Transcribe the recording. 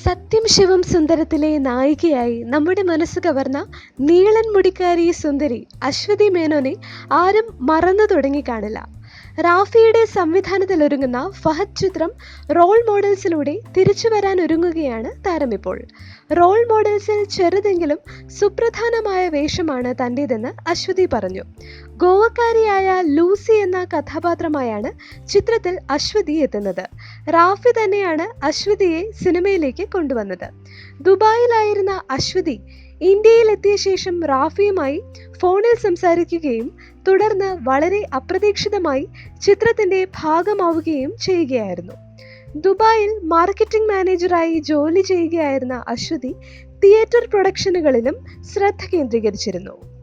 സത്യം ശിവം സുന്ദരത്തിലെ നായികയായി നമ്മുടെ മനസ്സ് കവർന്ന നീളൻ മുടിക്കാരി സുന്ദരി അശ്വതി മേനോനെ ആരും മറന്നു തുടങ്ങി കാണില്ല. റാഫിയുടെ സംവിധാനത്തിലൊരുങ്ങുന്ന ഫഹദ് ചിത്രം റോൾ മോഡൽസിലൂടെ തിരിച്ചു വരാൻ ഒരുങ്ങുകയാണ് താരമിപ്പോൾ. റോൾ മോഡൽസിൽ ചെറുതെങ്കിലും സുപ്രധാനമായ വേഷമാണ് തൻ്റേതെന്ന് അശ്വതി പറഞ്ഞു. ഗോവക്കാരിയായ ലൂസി എന്ന കഥാപാത്രമായാണ് ചിത്രത്തിൽ അശ്വതി എത്തുന്നത്. റാഫി തന്നെയാണ് അശ്വതിയെ സിനിമയിലേക്ക് കൊണ്ടുവന്നത്. ദുബായിലായിരുന്ന അശ്വതി ഇന്ത്യയിലെത്തിയ ശേഷം റാഫിയുമായി ഫോണിൽ സംസാരിക്കുകയും തുടർന്ന് വളരെ അപ്രതീക്ഷിതമായി ചിത്രത്തിന്റെ ഭാഗമാവുകയും ചെയ്യുകയായിരുന്നു. ദുബായിൽ മാർക്കറ്റിംഗ് മാനേജറായി ജോലി ചെയ്യുകയായിരുന്ന അശ്വതി തിയേറ്റർ പ്രൊഡക്ഷനുകളിലും ശ്രദ്ധ കേന്ദ്രീകരിച്ചിരുന്നു.